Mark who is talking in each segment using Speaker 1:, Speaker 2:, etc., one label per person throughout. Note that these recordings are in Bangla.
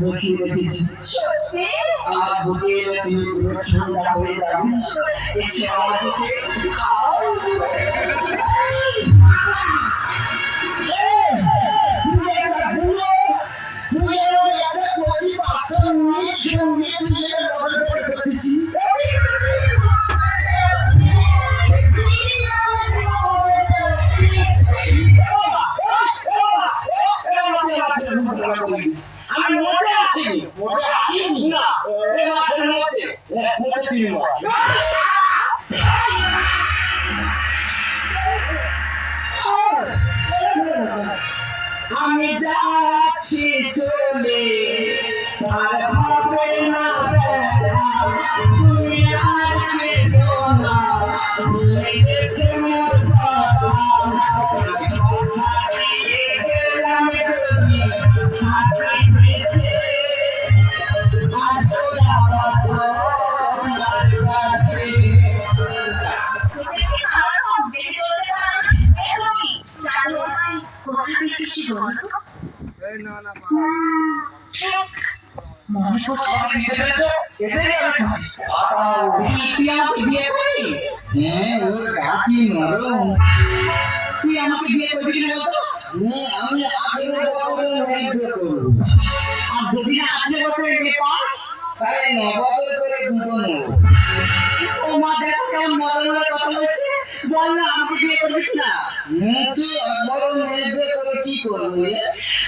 Speaker 1: বসিয়ে রেখেছি আর বুকে তুমি ঠান্ডা হয়ে যাবে এসে আমার বুকে আমি যাচ্ছি চলে আর হবে না তুমি আর কেঁদো না লেগেছে মোর ছাড়িয়ে গেলাম যদি সাথী বেঁচে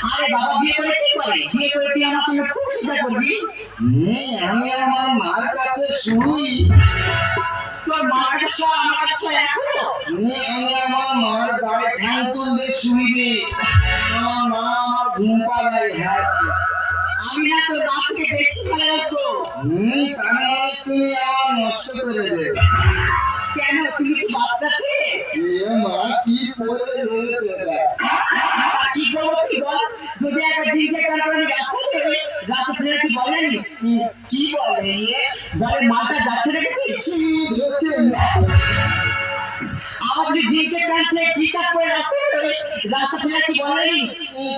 Speaker 1: আর তো আমার কাছে আমি আমার মার কাছে শুই তোর মার কাছে আমার কাছে আমি আমার মার গায়ে ঠ্যাং তুললে শুইবে আমার মা আমার ঘুম পাড়ায় হাসে আমি না তোর বাপকে বেশি ভালোবাসো তাহলে তুমি আমার নষ্ট করে দেবে কেন তুমি কি বাচ্চা ছিলে মা কি করে রয়েছে কি করবো কি বল যদি একটা দিনকে কারণে রাস্তা ছেড়ে কি বলেনিস কি বলে বলে মালটা যাচ্ছে রেখেছিস আমার যদি জিন্সের প্যান্ট ছেড়ে টি শার্ট পরে রাস্তা ছেড়ে কি বলেনিস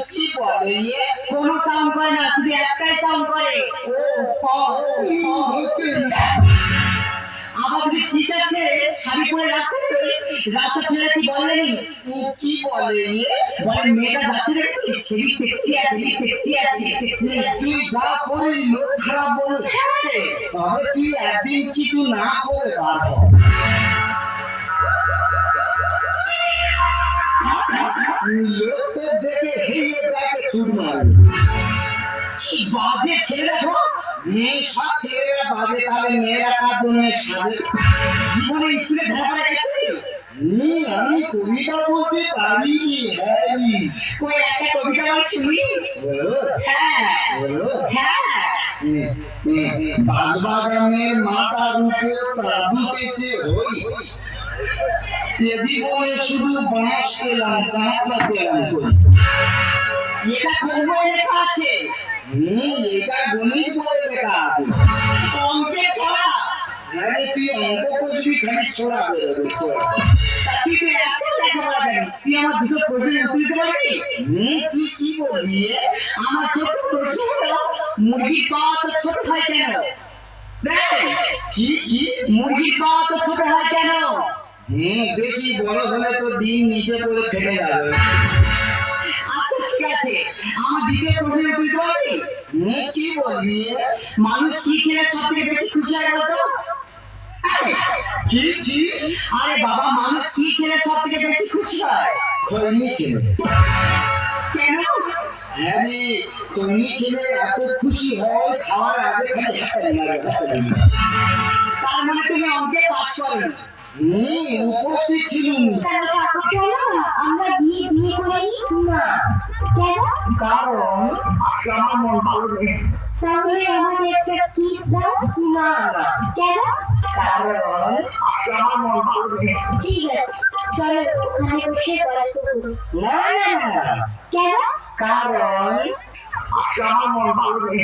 Speaker 1: কি বলে কোনো সাউন্ড করে না শুধু একটাই সাউন্ড করে আবার যদি টি শার্ট ছেড়ে শাড়ি পরে রাস্তা ছেড়ে কি বলেনিস কি বলে বলে মেয়েটা যাচ্ছে রেখেছিস সেই সেক্সি আছে তুই যা করিস লোক খারাপ বলে তবে তুই একদিন কিছু না করে পারবো লোক দেখে হেয়ে ব্যাকে ছুট মারবে বাজে ছেলে দেখো মেয়ে সব ছেলেরা বাজে তাহলে মেয়েরা কার জন্য সাজে জীবনে স্কুলে ঢাকা গেছে আমি কবিতা বলতে পারি কই একটা কবিতা বল শুনি বাগবাগানের মাথার উপর চাঁদ উঠেছে হই জীবনে শুধু বাঁশ পেলাম চাঁদটা পেলাম কই এটা কোন বইয়ে লেখা আছে এটা গণিত বইয়ে লেখা আছে অঙ্কে ছড়া তুই অঙ্ক করবি খালি ছড়া বেরোবে ছড়া তুই তো এত লেখাপড়া জানিস, তুই আমার দুটো প্রশ্নের উত্তর দিতে পারবি? তুই কি বলবি? আমার প্রথম প্রশ্ন হলো, মুরগির পা তো ছোট হয় কেন? কি কি মুরগির পা তো ছোট হয় কেন? বেশি বড় হলে তো ডিম নিচে পড়ে ফেটে যাবে। আচ্ছা ঠিক আছে, আমার দ্বিতীয় প্রশ্নের উত্তর দিতে পারবি? কি বলবি? মানুষ কি খেলে সব থেকে বেশি খুশি হয় বলতো? কি কি? আরে বাবা, মানুষ কি খেলে সব থেকে বেশি খুশি হয়? খৈনি খেলে। কেন? আরে খৈনি খেলে এত খুশি হয়, খাওয়ার আগে খালি হাততালি লাগে, হাততালি লাগে। তার মানে তুমি অঙ্কে পাস করো? উপস্থিত ছিলুম।
Speaker 2: আমরা বিয়ে বিয়ে করিনি না কেন?
Speaker 1: কারণ আজকে আমার মন ভালো নেই।
Speaker 2: তাহলে আমাদের একটা কিস দাও।
Speaker 1: না না,
Speaker 2: কেন?
Speaker 1: কারণ আজকে আমার মন ভালো নেই।
Speaker 2: ঠিক আছে, চলো ওখানে বসে গল্প করি।
Speaker 1: না না না,
Speaker 2: কেন?
Speaker 1: কারণ আজকে আমার মন ভালো নেই।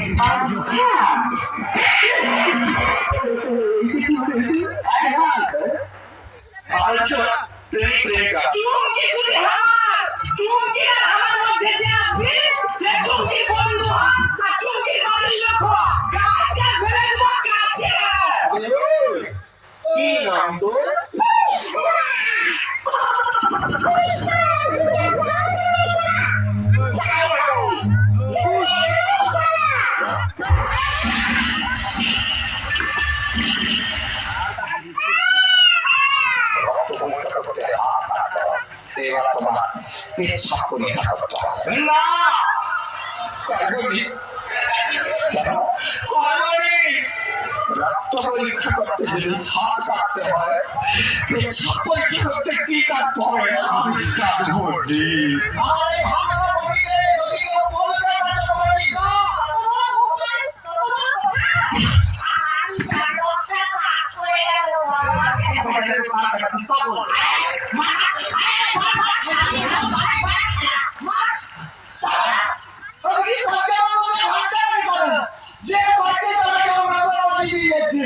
Speaker 1: কি নাম তোর?
Speaker 3: এবার তোমার পেট সাফ করে করতে হবে।
Speaker 1: না,
Speaker 3: কারবনি কেন?
Speaker 1: করবনি।
Speaker 3: রক্ত পরীক্ষা করতে গেলে হাত কাটতে হয়, পেট সাফ পরীক্ষা করতে কি কাটতে হবে? আমি কাটবো নি।
Speaker 1: আরে হাত বলিলে যদি কেউ বলবে না সবাই না। যে বাচ্চা তারা কেমন বাবা দিয়ে যাচ্ছে।